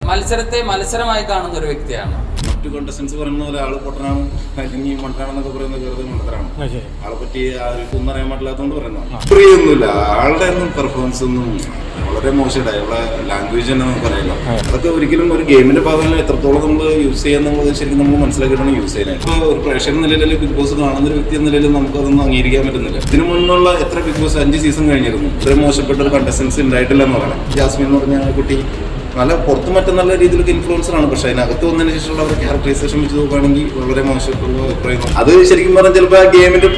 മത്സരത്തെ മത്സരമായി കാണുന്ന ഒരു വ്യക്തിയാണ്. മറ്റു കണ്ടസ്റ്റൻസ് പറയുന്ന പോലെ ആള് പൊട്ടനാണ് അല്ലെങ്കിൽ മണ്ടനാണെന്നൊക്കെ പറയുന്നത് വെറുതെ മണ്ടത്തരാണ്. ആളെ പറ്റി ഒന്നും അറിയാൻ പാടില്ലാത്തതുകൊണ്ട് പറയുന്നതാണ്. ഫ്രീയൊന്നുമില്ല, ആളുടെ ഒന്നും പെർഫോമൻസ് ഒന്നും വളരെ മോശമായിട്ട് അയാളുടെ ലാംഗ്വേജ് തന്നെ നമുക്ക് അറിയില്ല. അതൊക്കെ ഒരിക്കലും ഒരു ഗെയിമിന്റെ ഭാഗം എത്രത്തോളം നമ്മൾ യൂസ് ചെയ്യാന്നുള്ളത് ശരിക്കും നമ്മൾ മനസ്സിലാക്കിയിട്ടാണ് യൂസ് ചെയ്യുന്നത്. ഇപ്പോൾ ഒരു പ്രേക്ഷകൻ നിലയിൽ ബിഗ് ബോസ് കാണുന്ന ഒരു വ്യക്തി എന്ന നിലയിൽ നമുക്കതൊന്നും അംഗീകരിക്കാൻ പറ്റുന്നില്ല. ഇതിനു മുന്നുള്ള എത്ര ബിഗ് ബോസ് 5 സീസൺ കഴിഞ്ഞിരുന്നു, ഇത്രയും മോശപ്പെട്ട ഒരു കണ്ടസ്റ്റൻസ് ഉണ്ടായിട്ടില്ല എന്ന് പറയണം. ജാസ്മിൻ എന്ന് പറഞ്ഞ കുട്ടി നല്ല പുറത്ത് മറ്റും നല്ല രീതിയിലൊക്കെ ഇൻഫ്ലുവൻസർ ആണ്, പക്ഷെ അതിനകത്ത് വന്നതിന് ശേഷമുള്ള അവരുടെ ക്യാരക്ടറൈസേഷൻ വെച്ച് നോക്കുകയാണെങ്കിൽ വളരെ മോശമായിട്ടുള്ള അഭിപ്രായം. അത് ശരിക്കും പറഞ്ഞാൽ ചിലപ്പോൾ ആ ഗെയിമിന്റെ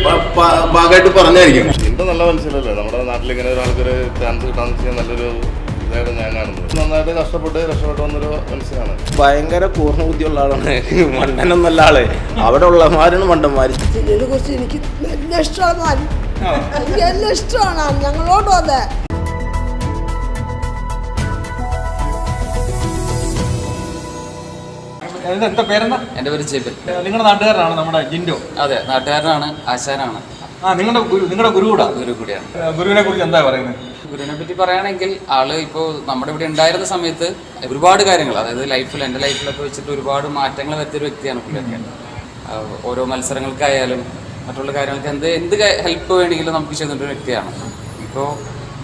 ഭാഗമായിട്ട് പറഞ്ഞായിരിക്കും. എന്ത് നല്ല മനുഷ്യരല്ലേ നമ്മുടെ നാട്ടിൽ ഇങ്ങനെ ഒരാൾക്കൊരു ചാൻസ് കിട്ടാന്ന് വെച്ചാൽ നല്ലൊരു ഇതായിട്ട് ഞാൻ കാണുന്നത്. നന്നായിട്ട് കഷ്ടപ്പെട്ട് രക്ഷപ്പെട്ട് വന്നൊരു മനുഷ്യനാണ്. ഭയങ്കര പൂർണ്ണ ബുദ്ധിയുള്ള ആളാണ്, മണ്ടനൊന്നല്ല ആള്. അവിടെ ഉള്ളമാരാണ് മണ്ടന്മാര്. ഇതിനെ കുറിച്ച് എനിക്ക് നല്ല ഇഷ്ടമാണ്, എല്ലാം ഇഷ്ടമാണ് ഞങ്ങളോടും. അതെ, എന്താ പേരെന്താ? എൻ്റെ പേര് ജെബിൻ. നിങ്ങളുടെ നാട്ടുകാരനാണ് നമ്മുടെ ജിൻഡോ? അതെ, നാട്ടുകാരനാണ്, ആശാനാണ്. നിങ്ങളുടെ ഗുരു കൂടിയാണ്. ഗുരുവിനെ കുറിച്ച് എന്താ പറയുന്നത്? ഗുരുവിനെ പറ്റി പറയുകയാണെങ്കിൽ ആള് ഇപ്പോൾ നമ്മുടെ ഇവിടെ ഉണ്ടായിരുന്ന സമയത്ത് ഒരുപാട് കാര്യങ്ങൾ, അതായത് എൻ്റെ ലൈഫിലൊക്കെ വെച്ചിട്ട് ഒരുപാട് മാറ്റങ്ങൾ വരുത്തിയൊരു വ്യക്തിയാണ് പുള്ളിയൊക്കെ. ഓരോ മത്സരങ്ങൾക്കായാലും മറ്റുള്ള കാര്യങ്ങൾക്ക് എന്ത് ഹെൽപ്പ് വേണമെങ്കിലും നമുക്ക് ചെയ്തിട്ടൊരു വ്യക്തിയാണ്. ഇപ്പോൾ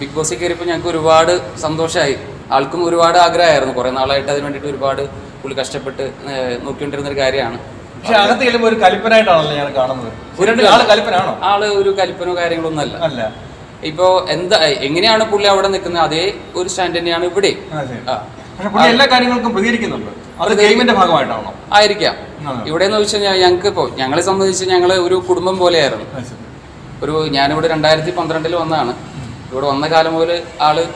ബിഗ് ബോസിൽ കയറിയപ്പോൾ ഞങ്ങൾക്ക് ഒരുപാട് സന്തോഷമായി. ആൾക്കും ഒരുപാട് ആഗ്രഹമായിരുന്നു, കുറേ നാളായിട്ട് അതിന് വേണ്ടിയിട്ട് ഒരുപാട് പുള്ളി കഷ്ടപ്പെട്ട് നോക്കിക്കൊണ്ടിരുന്ന ഒരു കാര്യമാണ്. പക്ഷെ അകത്ത് ചെല്ലുമ്പോൾ ഒരു കലിപ്പനായിട്ടാണല്ലോ ഞാൻ കാണുന്നത്. കലിപ്പനാണോ? ആള് ഒരു കലിപ്പനോ കാര്യങ്ങളൊന്നും അല്ല. ഇപ്പോ എങ്ങനെയാണ് പുള്ളി അവിടെ നിൽക്കുന്നത് അതേ ഒരു സ്റ്റാൻഡ് തന്നെയാണ് ഇവിടെ. എല്ലാ കാര്യങ്ങൾക്കും പ്രതികരിക്കുന്നുണ്ട്. അത് ഗെയിമിന്റെ ഭാഗമായിട്ടാണോ? ആയിരിക്കാം. ഇവിടെ എന്ന് വെച്ച് കഴിഞ്ഞാൽ ഞങ്ങളെ സംബന്ധിച്ച് ഞങ്ങൾ ഒരു കുടുംബം പോലെയായിരുന്നു. ഞാനിവിടെ 2012 വന്നതാണ്. ഇവിടെ വന്ന കാലം മുതൽ ആള്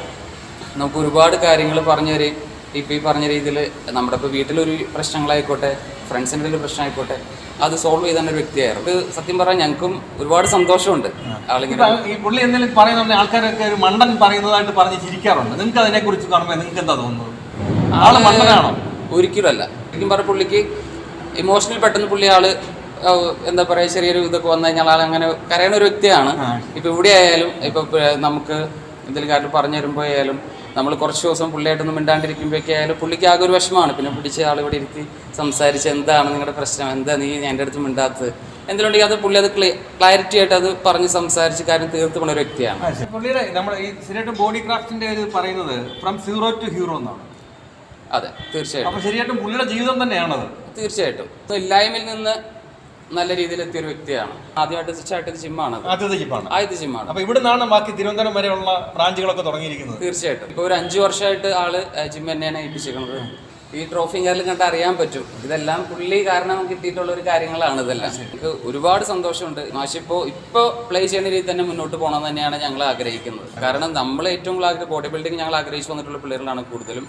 നമുക്ക് ഒരുപാട് കാര്യങ്ങൾ പറഞ്ഞു തരും. ഇപ്പം ഈ പറഞ്ഞ രീതിയിൽ നമ്മുടെ ഇപ്പോൾ വീട്ടിലൊരു പ്രശ്നങ്ങളായിക്കോട്ടെ, ഫ്രണ്ട്സിൻ്റെ ഒരു പ്രശ്നമായിക്കോട്ടെ, അത് സോൾവ് ചെയ്ത ഒരു വ്യക്തിയായിരുന്നു. സത്യം പറഞ്ഞാൽ ഞങ്ങൾക്കും ഒരുപാട് സന്തോഷമുണ്ട്. ആളിങ്ങനെ ഈ പുള്ളി എന്തെങ്കിലും പറയുന്ന ആൾക്കാരൊക്കെ ഒരു മണ്ടൻ പറയുന്നതായിട്ട് പറഞ്ഞ് ചിരിക്കാറുണ്ട്. നിങ്ങൾക്ക് അതിനെക്കുറിച്ച് കാണുമ്പോൾ നിങ്ങൾക്ക് എന്താ തോന്നുന്നത്? ആള് മണ്ടനാണോ? ഒരിക്കലും അല്ല. ശരിക്കും പറഞ്ഞ പുള്ളിക്ക് ഇമോഷണൽ പെട്ടെന്ന് പുള്ളി എന്താ പറയുക, ചെറിയൊരു ഇതൊക്കെ വന്നു കഴിഞ്ഞാൽ ആളങ്ങനെ കരയണ ഒരു വ്യക്തിയാണ്. ഇപ്പം ഇവിടെ ആയാലും ഇപ്പം നമുക്ക് എന്തെങ്കിലും കാര്യം പറഞ്ഞു തരുമ്പോൾ ആയാലും നമ്മൾ കുറച്ച് ദിവസം പുള്ളിയായിട്ടൊന്നും മിണ്ടാണ്ടിരിക്കുമ്പോഴൊക്കെ ആയാലും പുള്ളിക്ക് ആകെ ഒരു വിഷമമാണ്. പിന്നെ പിടിച്ച ആളിവിടെ ഇരുത്തി സംസാരിച്ച് എന്താണ് നിങ്ങളുടെ പ്രശ്നം, എന്താ നീ എൻ്റെ അടുത്ത് മിണ്ടാത്തത്, എന്തുകൊണ്ടെങ്കിൽ അത് പുള്ളി അത് ക്ലാരിറ്റി ആയിട്ട് അത് പറഞ്ഞ് സംസാരിച്ച് കാര്യം തീർത്ത് പോണ ഒരു വ്യക്തിയാണ്. പുള്ളിയുടെ നമ്മുടെ ഈ ശരിയായിട്ടും ബോഡി ക്രാഫ്റ്റിന്റെ ഇത് പറയുന്നത് ഫ്രം സീറോ ടു ഹീറോ എന്നാണ്. അതെ, തീർച്ചയായിട്ടും. അപ്പോൾ ശരിയായിട്ടും പുള്ളിയുടെ ജീവിതം തന്നെയാണത്. തീർച്ചയായിട്ടും ഇല്ലായ്മയിൽ നിന്ന് നല്ല രീതിയിൽ എത്തിയൊരു വ്യക്തിയാണ്. ആദ്യമായിട്ട് സ്റ്റാർട്ട് ചെയ്ത ജിമ്മാണ്. ആദ്യത്തെ ജിമ്മാണ്. അപ്പോൾ ഇവിടെ നിന്നാണ് ബാക്കി തിരുവനന്തപുരം വരെയുള്ള ബ്രാഞ്ചുകളൊക്കെ തുടങ്ങിയിരിക്കുന്നത്. തീർച്ചയായിട്ടും. ഇപ്പോൾ ഒരു 5 വർഷമായിട്ട് ആള് ജിം തന്നെയാണ് ഏൽപ്പിച്ചിരിക്കുന്നത്. ഈ ട്രോഫിയും കാര്യങ്ങളും കണ്ട് അറിയാൻ പറ്റും. ഇതെല്ലാം പുള്ളി കാരണം നമുക്ക് കിട്ടിയിട്ടുള്ള ഒരു കാര്യങ്ങളാണ് ഇതെല്ലാം. നമുക്ക് ഒരുപാട് സന്തോഷമുണ്ട്. ഇപ്പോൾ പ്ലേ ചെയ്യുന്ന രീതിയിൽ തന്നെ മുന്നോട്ട് പോകണമെന്ന് തന്നെയാണ് ഞങ്ങൾ ആഗ്രഹിക്കുന്നത്. കാരണം നമ്മൾ ഏറ്റവും കൂടുതൽ ബോഡി ബിൽഡിംഗ് ഞങ്ങൾ ആഗ്രഹിച്ചു വന്നിട്ടുള്ള പിള്ളേരിലാണ് കൂടുതലും.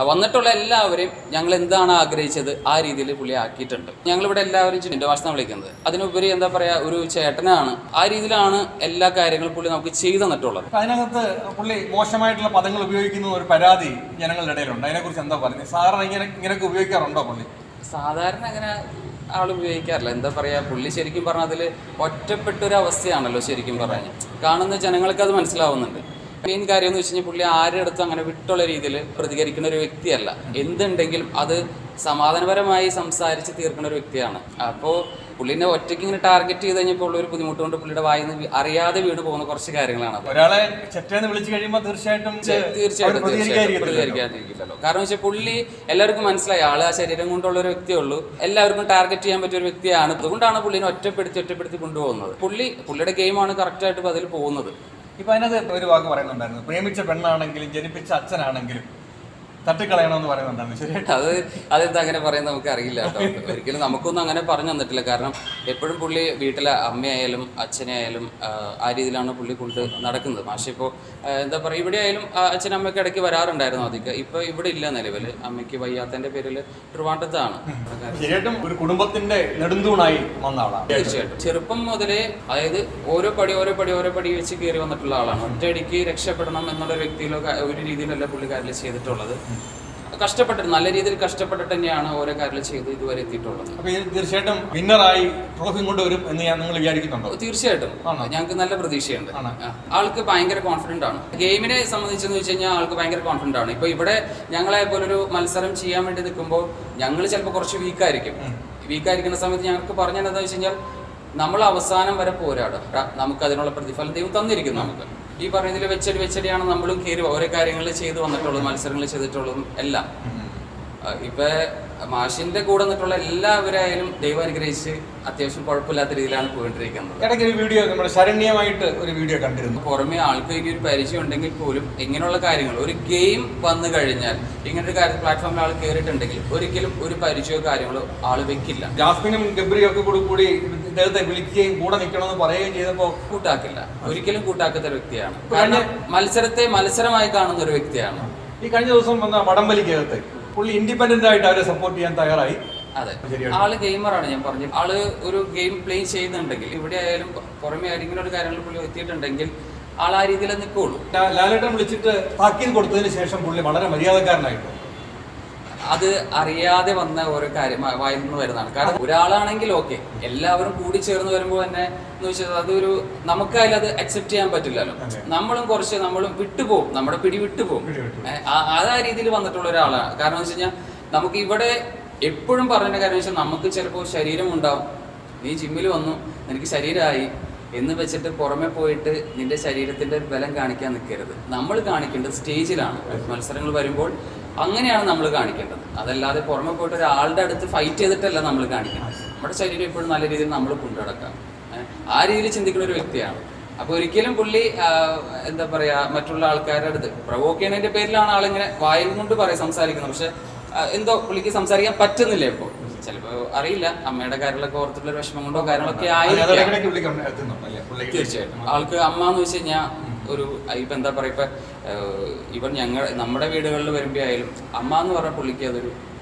വന്നിട്ടുള്ള എല്ലാവരെയും ഞങ്ങൾ എന്താണ് ആഗ്രഹിച്ചത് ആ രീതിയിൽ പുള്ളി ആക്കിയിട്ടുണ്ട്. ഞങ്ങളിവിടെ എല്ലാവരും ജിൻഡോ മാഷെന്നാണ് വിളിക്കുന്നത്. അതിനുപരി എന്താ പറയുക, ഒരു ചേട്ടനാണ്. ആ രീതിയിലാണ് എല്ലാ കാര്യങ്ങളും പുള്ളി നമുക്ക് ചെയ്തു തന്നിട്ടുള്ളത്. അതിനകത്ത് പുള്ളി മോശമായിട്ടുള്ള പദങ്ങൾ ഉപയോഗിക്കുന്ന ഒരു പരാതി ജനങ്ങളുടെ ഇടയിലുണ്ട്. അതിനെക്കുറിച്ച് എന്താ പറയുന്നത്? സാധാരണ ഇങ്ങനെയൊക്കെ ഉപയോഗിക്കാറുണ്ടോ പുള്ളി? സാധാരണ അങ്ങനെ ആൾ ഉപയോഗിക്കാറില്ല. എന്താ പറയുക, പുള്ളി ശരിക്കും പറഞ്ഞാൽ അതിൽ ഒറ്റപ്പെട്ടൊരു അവസ്ഥയാണല്ലോ. ശരിക്കും പറഞ്ഞാൽ കാണുന്ന ജനങ്ങൾക്ക് അത് മനസ്സിലാവുന്നുണ്ട്. മെയിൻ കാര്യം എന്ന് വെച്ച് കഴിഞ്ഞാൽ പുള്ളി ആരുടെ അടുത്തും അങ്ങനെ വിട്ടുള്ള രീതിയിൽ പ്രതികരിക്കുന്ന ഒരു വ്യക്തിയല്ല. എന്തുണ്ടെങ്കിലും അത് സമാധാനപരമായി സംസാരിച്ച് തീർക്കുന്ന ഒരു വ്യക്തിയാണ്. അപ്പോൾ പുള്ളിനെ ഒറ്റയ്ക്ക് ഇങ്ങനെ ടാർഗറ്റ് ചെയ്ത് കഴിഞ്ഞപ്പോൾ ഉള്ള ഒരു ബുദ്ധിമുട്ടുകൊണ്ട് പുള്ളിയുടെ വായിൽ നിന്ന് അറിയാതെ വീണ് പോകുന്ന കുറച്ച് കാര്യങ്ങളാണ്. ഒരാളെ ചെറ്റേന്ന് വിളിച്ചു കഴിയുമ്പോൾ തീർച്ചയായിട്ടും പ്രതികരിക്കാതിരിക്കില്ലല്ലോ. കാരണം വെച്ചാൽ പുള്ളി എല്ലാവർക്കും മനസ്സിലായി ആള് ആ ശരീരം കൊണ്ടുള്ള ഒരു വ്യക്തിയേ ഉള്ളൂ. എല്ലാവർക്കും ടാർഗറ്റ് ചെയ്യാൻ പറ്റിയ ഒരു വ്യക്തിയാണ്. അതുകൊണ്ടാണ് പുള്ളിനെ ഒറ്റപ്പെടുത്തി കൊണ്ടുപോകുന്നത്. പുള്ളിയുടെ ഗെയിമാണ് കറക്റ്റായിട്ട് അതിൽ പോകുന്നത്. ഇപ്പൊ അതിനകത്ത് ഒരു വാക്ക് പറയുന്നുണ്ടായിരുന്നു, പ്രേമിച്ച പെണ്ണാണെങ്കിലും ജനിപ്പിച്ച അച്ഛനാണെങ്കിലും തട്ടിക്കളയണമെന്ന് പറയുന്നുണ്ടായിരുന്നു. ശരിയായിട്ട് അതെന്താ അങ്ങനെ പറയുന്നത് നമുക്ക് അറിയില്ല കേട്ടോ. ഒരിക്കലും നമുക്കൊന്നും അങ്ങനെ പറഞ്ഞു തന്നിട്ടില്ല. കാരണം എപ്പോഴും പുള്ളി വീട്ടിലെ അമ്മയായാലും അച്ഛനെ ആയാലും ആ രീതിയിലാണ് പുള്ളി കൊണ്ട് നടക്കുന്നത്. പക്ഷേ ഇപ്പോൾ എന്താ പറയുക, ഇവിടെ ആയാലും അച്ഛനും അമ്മയ്ക്ക് ഇടയ്ക്ക് വരാറുണ്ടായിരുന്നു. അധികം ഇപ്പോൾ ഇവിടെ ഇല്ല നിലവിൽ. അമ്മയ്ക്ക് വയ്യാത്തതിൻ്റെ പേരിൽ ട്രിവാൻഡ്രത്താണ്. ശരിയായിട്ടും ഒരു കുടുംബത്തിന്റെ നെടുന്തൂണായി വന്ന ആളാണ്. തീർച്ചയായിട്ടും ചെറുപ്പം മുതലേ, അതായത് ഓരോ പടി വെച്ച് കയറി വന്നിട്ടുള്ള ആളാണ്. ഒറ്റയടിക്ക് രക്ഷപ്പെടണം എന്നുള്ള വ്യക്തിയിലോ ഒരു രീതിയിലല്ല പുള്ളിക്കാരിൽ ചെയ്തിട്ടുള്ളത്. കഷ്ടപ്പെട്ടിട്ട് നല്ല രീതിയിൽ കഷ്ടപ്പെട്ടിട്ട് തന്നെയാണ് ഓരോ കാര്യങ്ങൾ ചെയ്ത് ഇതുവരെ എത്തിയിട്ടുള്ളത്. അപ്പൊ തീർച്ചയായിട്ടും വിന്നറായി ട്രോഫി കൊണ്ടുവരും എന്ന് നിങ്ങൾ വിചാരിക്കുന്നുണ്ടോ? തീർച്ചയായിട്ടും ഞങ്ങൾക്ക് നല്ല പ്രതീക്ഷയുണ്ട്. ആൾക്ക് ഭയങ്കര കോൺഫിഡന്റ് ആണ്. ഗെയിമിനെ സംബന്ധിച്ചെന്ന് വെച്ച് കഴിഞ്ഞാൽ ആൾക്ക് ഭയങ്കര കോൺഫിഡന്റ് ആണ്. ഇപ്പൊ ഇവിടെ ഞങ്ങളെ പോലൊരു മത്സരം ചെയ്യാൻ വേണ്ടി നിൽക്കുമ്പോൾ ഞങ്ങൾ ചിലപ്പോൾ കുറച്ച് വീക്കായിരിക്കുന്ന സമയത്ത് ഞങ്ങൾക്ക് പറഞ്ഞതെന്ന് വെച്ച് കഴിഞ്ഞാൽ നമ്മൾ അവസാനം വരെ പോരാടും. നമുക്ക് അതിനുള്ള പ്രതിഫലം ദൈവം തന്നിരിക്കും. നമുക്ക് ഈ പറയുന്നതിൽ വെച്ചടിയാണ് നമ്മളും കയറി ഓരോ കാര്യങ്ങൾ ചെയ്തു വന്നിട്ടുള്ളതും മത്സരങ്ങൾ ചെയ്തിട്ടുള്ളതും എല്ലാം. ഇപ്പൊ മാഷിന്റെ കൂടെ നിന്നിട്ടുള്ള എല്ലാവരായാലും ദൈവം അനുഗ്രഹിച്ച് അത്യാവശ്യം കുഴപ്പമില്ലാത്ത രീതിയിലാണ് പോയിട്ടിരിക്കുന്നത്. ഇടയ്ക്ക് ഒരു വീഡിയോ നമ്മുടെ ശരണ്യമായിട്ട് ഒരു വീഡിയോ കണ്ടിരുന്നു. പുറമെ ആൾക്ക് ഇനി ഒരു പരിചയം ഉണ്ടെങ്കിൽ പോലും ഇങ്ങനെയുള്ള കാര്യങ്ങൾ ഒരു ഗെയിം വന്നു കഴിഞ്ഞാൽ ഇങ്ങനൊരു കാര്യം പ്ലാറ്റ്ഫോമിൽ ആൾ കയറിയിട്ടുണ്ടെങ്കിൽ ഒരിക്കലും ഒരു പരിചയമോ കാര്യങ്ങളോ ആള് വെക്കില്ല. ജാസ്മിനും ഗബ്രിയും ഒക്കെ കൂടി ഇദ്ദേഹത്തെ വിളിക്കുകയും കൂടെ നിൽക്കണമെന്ന് പറയുകയും ചെയ്തപ്പോൾ കൂട്ടാക്കില്ല, ഒരിക്കലും കൂട്ടാക്കാത്ത ഒരു വ്യക്തിയാണ്. കാരണം മത്സരത്തെ മത്സരമായി കാണുന്ന ഒരു വ്യക്തിയാണ്. ഈ കഴിഞ്ഞ ദിവസം വന്ന വടംവലിക്കകത്ത് പുള്ളി ഇൻഡിപെൻഡന്റ് ആയിട്ട് അവരെ സപ്പോർട്ട് ചെയ്യാൻ തയ്യാറായി. അതെ, ആള് ഗെയിമറാണ്. ഞാൻ പറഞ്ഞു, ആള് ഒരു ഗെയിം പ്ലേ ചെയ്യുന്നുണ്ടെങ്കിൽ ഇവിടെ ആയാലും പുറമെ ആയാലും ഇങ്ങനെ ഒരു കാര്യങ്ങൾ പുള്ളി എത്തിയിട്ടുണ്ടെങ്കിൽ ആൾ ആ രീതിയിൽ നിൽക്കുള്ളൂ. ലാലേട്ടൻ വിളിച്ചിട്ട് താക്കീത് കൊടുത്തതിന് ശേഷം പുള്ളി വളരെ മര്യാദക്കാരനായിട്ട് അത് അറിയാതെ വന്ന ഓരോ കാര്യം വായിൽ നിന്ന് വരുന്നതാണ്. കാരണം ഒരാളാണെങ്കിൽ ഓക്കെ, എല്ലാവരും കൂടി ചേർന്ന് വരുമ്പോൾ തന്നെ എന്ന് വെച്ചാൽ അതൊരു നമുക്കായാലും അത് അക്സെപ്റ്റ് ചെയ്യാൻ പറ്റില്ലല്ലോ. നമ്മളും വിട്ടുപോകും, നമ്മുടെ പിടി വിട്ടുപോകും. ആ രീതിയിൽ വന്നിട്ടുള്ള ഒരാളാണ്. കാരണം എന്ന് വെച്ച് കഴിഞ്ഞാൽ നമുക്ക് ഇവിടെ എപ്പോഴും പറയുന്ന കാര്യം വെച്ചാൽ നമുക്ക് ചിലപ്പോൾ ശരീരം ഉണ്ടാവും. നീ ജിമ്മിൽ വന്നു, നിനക്ക് ശരീരമായി എന്ന് വെച്ചിട്ട് പുറമെ പോയിട്ട് നിന്റെ ശരീരത്തിന്റെ ബലം കാണിക്കാൻ നിൽക്കരുത്. നമ്മൾ കാണിക്കേണ്ടത് സ്റ്റേജിലാണ്. മത്സരങ്ങൾ വരുമ്പോൾ അങ്ങനെയാണ് നമ്മൾ കാണിക്കേണ്ടത്. അതല്ലാതെ പുറമെ പോയിട്ട് ഒരാളുടെ അടുത്ത് ഫൈറ്റ് ചെയ്തിട്ടല്ല നമ്മൾ കാണിക്കുന്നത്. നമ്മുടെ ശരീരം എപ്പോഴും നല്ല രീതിയിൽ നമ്മൾ കൊണ്ടുനടക്കാം. ആ രീതിയിൽ ചിന്തിക്കുന്ന ഒരു വ്യക്തിയാണ്. അപ്പോൾ ഒരിക്കലും പുള്ളി എന്താ പറയാ, മറ്റുള്ള ആൾക്കാരുടെ അടുത്ത് പ്രവോക്ക് ചെയ്യുന്നതിന്റെ പേരിലാണ് ആളിങ്ങനെ വായിൽ കൊണ്ട് സംസാരിക്കുന്നത്. പക്ഷെ എന്തോ പുള്ളിക്ക് സംസാരിക്കാൻ പറ്റുന്നില്ല. ഇപ്പോൾ ചിലപ്പോൾ അറിയില്ല, അമ്മയുടെ കാര്യങ്ങളൊക്കെ ഓർത്തുള്ള ഒരു വിഷമം കൊണ്ടോ കാര്യങ്ങളൊക്കെ ആയിരിക്കും. തീർച്ചയായിട്ടും ആൾക്ക് അമ്മ എന്ന് വെച്ച് കഴിഞ്ഞാൽ ഒരു ഇപ്പം എന്താ പറയുക, ഇപ്പം നമ്മുടെ വീടുകളിൽ വരുമ്പോൾ ആയാലും അമ്മ എന്ന് പറഞ്ഞ പുള്ളിക്ക് അതൊരു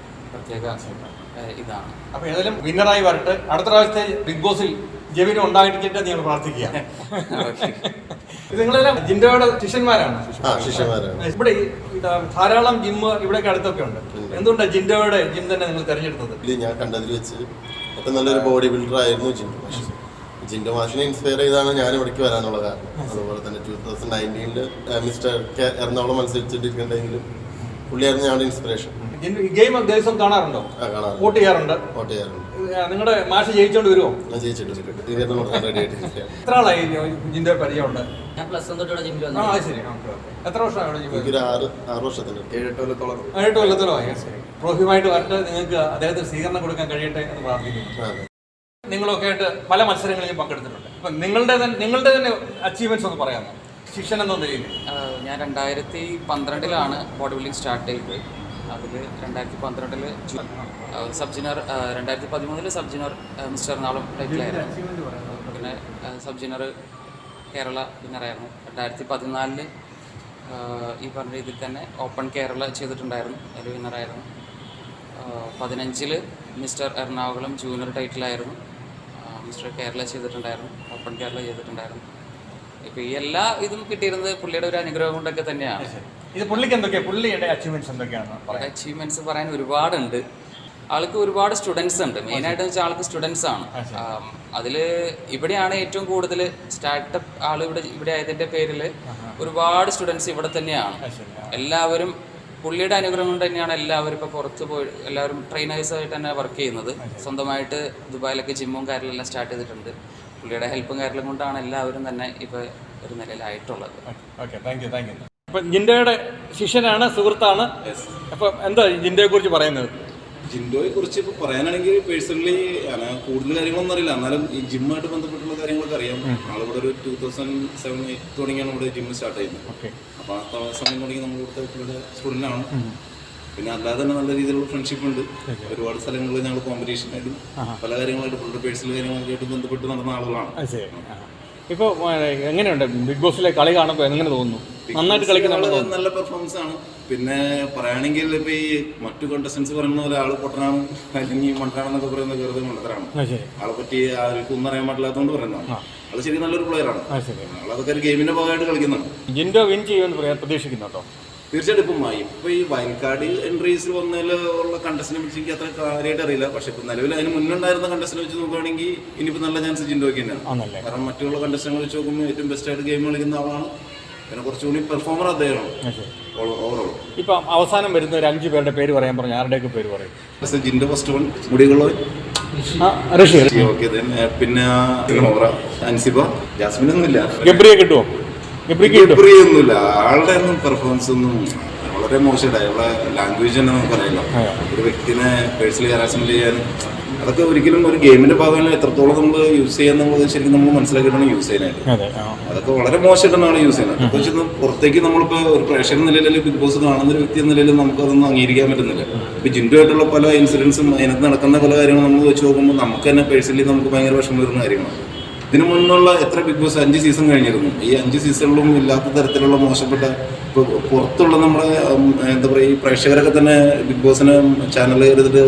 പ്രത്യേക ഇതാണ്. അപ്പൊ ഏതായാലും വിന്നറായി വരട്ടെ. അടുത്ത പ്രാവശ്യത്തെ ബിഗ് ബോസിൽ ജെവിന് ഉണ്ടായിരിക്കട്ടെ നിങ്ങൾ പ്രാർത്ഥിക്കുക. ഇത് നിങ്ങളെല്ലാം ജിൻഡോയുടെ ശിഷ്യന്മാരാണ്. ഇവിടെ ധാരാളം ജിമ്മ് ഇവിടെയൊക്കെ അടുത്തൊക്കെ ഉണ്ട്. എന്തുകൊണ്ടാണ് ജിൻഡോയുടെ ജിം തന്നെ നിങ്ങൾ തെരഞ്ഞെടുത്തത്? ഞാൻ കണ്ടതിൽ വെച്ച് ഏറ്റവും നല്ലൊരു ബോഡി ബിൽഡർ ആയിരുന്നു ജിൻഡോ മാഷ്. ജിൻഡോ മാഷിനെ ഇൻസ്പയർ ചെയ്താണ് ഞാൻ ഇവിടേക്ക് വരാനുള്ള കാരണം. അതുപോലെ തന്നെ 2019 മിസ്റ്റർ എറണാകുളം മത്സരിച്ചിട്ടിരിക്കുന്നുണ്ടെങ്കിലും പുള്ളിയായിരുന്നു ഞങ്ങളുടെ ഇൻസ്പിറേഷൻ. ഗെയിം ദിവസം കാണാറുണ്ടോ? വോട്ട് ചെയ്യാറുണ്ട്. നിങ്ങളുടെ മാഷ് ജയിച്ചോണ്ട് വരുമോ? ഞാൻ ജയിച്ചിട്ടുണ്ട്. എത്ര ആളായി ജിൻഡോ പരിചയമുണ്ട്? ഞാൻ +1 തൊട്ട് ജിമ്മിൽ വന്നു. ശരി, എത്ര വർഷമാണ്? എനിക്കൊരു 6 വർഷത്തിന് 7 കൊല്ലത്തോളമായി. ട്രോഫിയുമായിട്ട് വരട്ടെ. നിങ്ങൾക്ക് അദ്ദേഹത്തിന് സ്വീകരണം കൊടുക്കാൻ കഴിയട്ടെ എന്ന് പ്രാർത്ഥിക്കുന്നു. നിങ്ങളൊക്കെ ആയിട്ട് പല മത്സരങ്ങളിലും പങ്കെടുത്തിട്ടുണ്ട്. അപ്പം നിങ്ങളുടെ തന്നെ അച്ചീവ്മെന്റ്സ് ഒന്ന് പറയാമോ? ശിക്ഷൺ എന്ന നിലയിൽ ഞാൻ 2012 ബോഡി ബിൽഡിംഗ് സ്റ്റാർട്ട് ചെയ്തത്. അതിൽ 2012 sub junior, 2013 sub junior mister Ernakulam ടൈറ്റിലായിരുന്നു. പിന്നെ സബ് ജൂനിയർ കേരള വിന്നറായിരുന്നു. 2014 ഈ പറഞ്ഞ രീതിയിൽ തന്നെ ഓപ്പൺ കേരള ചെയ്തിട്ടുണ്ടായിരുന്നു, അതിൽ വിന്നറായിരുന്നു. 2015 മിസ്റ്റർ എറണാകുളം ജൂനിയർ ടൈറ്റിലായിരുന്നു, മിസ്റ്റർ കേരള ചെയ്തിട്ടുണ്ടായിരുന്നു, ഓപ്പൺ കേരള ചെയ്തിട്ടുണ്ടായിരുന്നു. ഇപ്പോൾ ഈ എല്ലാ ഇതും കിട്ടിയിരുന്നത് പുള്ളിയുടെ ഒരു അനുഗ്രഹം കൊണ്ടൊക്കെ തന്നെയാണ്. ഇത് പുള്ളിക്ക് എന്തൊക്കെയാണ് പുള്ളിയുടെ അച്ചീവ്മെന്റ്സ് എന്തൊക്കെയാണ്? അച്ചീവ്മെന്റ്സ് പറയാൻ ഒരുപാടുണ്ട്. ആൾക്ക് ഒരുപാട് സ്റ്റുഡൻസ് ഉണ്ട്. മെയിനായിട്ട് വെച്ചാൽ ആൾക്ക് സ്റ്റുഡൻസ് ആണ്. അതിൽ ഇവിടെയാണ് ഏറ്റവും കൂടുതൽ സ്റ്റാർട്ടപ്പ് ആൾ ഇവിടെ ആയതിൻ്റെ പേരിൽ ഒരുപാട് സ്റ്റുഡൻസ് ഇവിടെ തന്നെയാണ്. എല്ലാവരും പുള്ളിയുടെ അനുഗ്രഹം കൊണ്ട് തന്നെയാണ് എല്ലാവരും ഇപ്പോൾ പുറത്ത് പോയി എല്ലാവരും ട്രെയിനേഴ്സായിട്ട് തന്നെ വർക്ക് ചെയ്യുന്നത്. സ്വന്തമായിട്ട് ദുബായിലൊക്കെ ജിമ്മും കാര്യങ്ങളെല്ലാം സ്റ്റാർട്ട് ചെയ്തിട്ടുണ്ട്. പുള്ളിയുടെ ഹെൽപ്പും കാര്യങ്ങളും കൊണ്ടാണ് എല്ലാവരും തന്നെ ഇപ്പോൾ ഒരു നിലയിലായിട്ടുള്ളത്. Okay, thank you. അപ്പം ജിൻഡോയുടെ ശിഷ്യനാണ്, സുഹൃത്താണ്. അപ്പം എന്താ ജിൻഡോയെ കുറിച്ച് പറയുന്നത്? ജിൻഡോയെ കുറിച്ച് ഇപ്പോൾ പറയാനാണെങ്കിൽ പേഴ്സണലി കൂടുതൽ കാര്യങ്ങളൊന്നും അറിയില്ല. എന്നാലും ഈ ജിമ്മായിട്ട് ബന്ധപ്പെട്ടുള്ള കാര്യങ്ങളൊക്കെ അറിയാം. ആളിവിടെ ഒരു 2007-8 തുടങ്ങിയാണ് ഇവിടെ ജിമ്മ് സ്റ്റാർട്ട് ചെയ്യുന്നത്. അപ്പോൾ ആ സമയം തുടങ്ങി നമ്മൾ ഇവിടുത്തെ സ്റ്റുഡൻ്റാണ്. പിന്നെ അല്ലാതെ തന്നെ നല്ല രീതിയിലുള്ള ഫ്രണ്ട്ഷിപ്പ് ഉണ്ട്. ഒരുപാട് സ്ഥലങ്ങളിൽ ഞങ്ങൾ കോമ്പറ്റീഷനായിട്ടും പല കാര്യങ്ങളായിട്ട് പുള്ളിയുടെ പേഴ്സണൽ കാര്യങ്ങളായിട്ട് ബന്ധപ്പെട്ട് നടന്ന ആളുകളാണ്. ഇപ്പോൾ എങ്ങനെയുണ്ട് ബിഗ് ബോസിലെ കളി കാണുമ്പോൾ എങ്ങനെ തോന്നുന്നു? നന്നായിട്ട് കളിക്കുന്ന നല്ല പെർഫോമൻസ് ആണ്. പിന്നെ പറയുകയാണെങ്കിൽ ഇപ്പോൾ ഈ മറ്റു കണ്ടസ്റ്റൻസ് പറയുന്ന പോലെ ആള് പൊട്ടനാണ് അല്ലെങ്കിൽ മണ്ടനാണെന്നൊക്കെ പറയുന്നത് വെറുതെ മണ്ടത്തരാണ്. ആളെ പറ്റി ആർക്കും അറിയാൻ പാടില്ലാത്തതുകൊണ്ട് പറയുന്നതാണ്. ആള് ശരി നല്ലൊരു പ്ലെയറാണ്. ആളതൊക്കെ ഒരു ഗെയിമിന്റെ ഭാഗമായിട്ട് കളിക്കുന്നതാണ്. ജിൻഡോ വിൻ ചെയ്യുമെന്ന് പ്രതീക്ഷിക്കുന്നുണ്ടോ? തീർച്ചയായിട്ടും ഇപ്പൊ ഈ വൈൽഡ് കാർഡ് എൻട്രീസിൽ വന്നതിൽ ഉള്ള കണ്ടസ്റ്റിനെ വെച്ച് എനിക്ക് അത്ര കാര്യമായിട്ട് അറിയില്ല. പക്ഷെ ഇപ്പൊ നിലവിൽ അതിന് മുന്നുണ്ടായിരുന്ന കണ്ടസ്റ്റിനെ വെച്ച് നോക്കുകയാണെങ്കിൽ ഇനിയിപ്പോ നല്ല ചാൻസ് ജിൻഡോയ്ക്ക് തന്നെയാണ്. കാരണം മറ്റുള്ള കണ്ടസ്റ്റിനെ വെച്ച് നോക്കുമ്പോൾ ഏറ്റവും ബെസ്റ്റ് ആയിട്ട് ഗെയിം കളിക്കുന്ന ആളാണ്. പിന്നെ കുറച്ചുകൂടി പെർഫോമർ അദ്ദേഹമാണ് ഓവറോൾ. ഇപ്പൊ അവസാനം വരുന്ന ഒരു 5 പേരുടെ പേര് പറയാൻ പറഞ്ഞു. ആരുടെയൊക്കെ പേര് പറയും? ജിൻഡോ ഫസ്റ്റ് വൺ, മുടികളുള്ളവൻ, പിന്നെ അൻസിബ, ജാസ്മിൻ ഒന്നുമില്ല. ഗബ്രിയെ കിട്ടുമോ? ഒന്നുമില്ല. ആളുടെ ഒന്നും പെർഫോമൻസ് ഒന്നും വളരെ മോശമായിട്ട് അവളെ ലാംഗ്വേജ് തന്നെ നമുക്ക് അറിയില്ല. ഒരു വ്യക്തിനെ പേഴ്സണലി ഹറാസ്മെന്റ് ചെയ്യാൻ അതൊക്കെ ഒരിക്കലും ഒരു ഗെയിമിന്റെ ഭാഗമല്ല. എത്രത്തോളം നമ്മൾ യൂസ് ചെയ്യാന്നുള്ളത് ശരിക്കും നമ്മൾ മനസ്സിലാക്കിയിട്ടാണ് യൂസ് ചെയ്യാനായിട്ട്. അതൊക്കെ വളരെ മോശമായിട്ടാണ് യൂസ് ചെയ്യുന്നത്. അപ്പോൾ വെച്ചാൽ പുറത്തേക്ക് നമ്മളിപ്പോൾ ഒരു പ്രേക്ഷകൻ നിലയിൽ ബിഗ് ബോസ് കാണുന്ന ഒരു വ്യക്തി എന്ന നിലയിൽ നമുക്കതൊന്നും അംഗീകരിക്കാൻ പറ്റുന്നില്ല. ഇപ്പൊ ജിൻഡോ ആയിട്ടുള്ള പല ഇൻസിഡൻസും അതിനകത്ത് നടക്കുന്ന പല കാര്യങ്ങളും നമ്മൾ വെച്ച് നോക്കുമ്പോൾ നമുക്ക് തന്നെ പേഴ്സണലി നമുക്ക് ഭയങ്കര വിഷമം വരുന്ന കാര്യങ്ങളാണ്. ഇതിനു മുന്നുള്ള എത്ര ബിഗ് ബോസ് 5 സീസൺ കഴിഞ്ഞിരുന്നു. ഈ 5 സീസണിലും ഇല്ലാത്ത തരത്തിലുള്ള മോശപ്പെട്ട ഇപ്പോൾ പുറത്തുള്ള നമ്മുടെ എന്താ പറയുക ഈ പ്രേക്ഷകരൊക്കെ തന്നെ ബിഗ് ബോസിന് ചാനൽ എടുത്തിട്ട്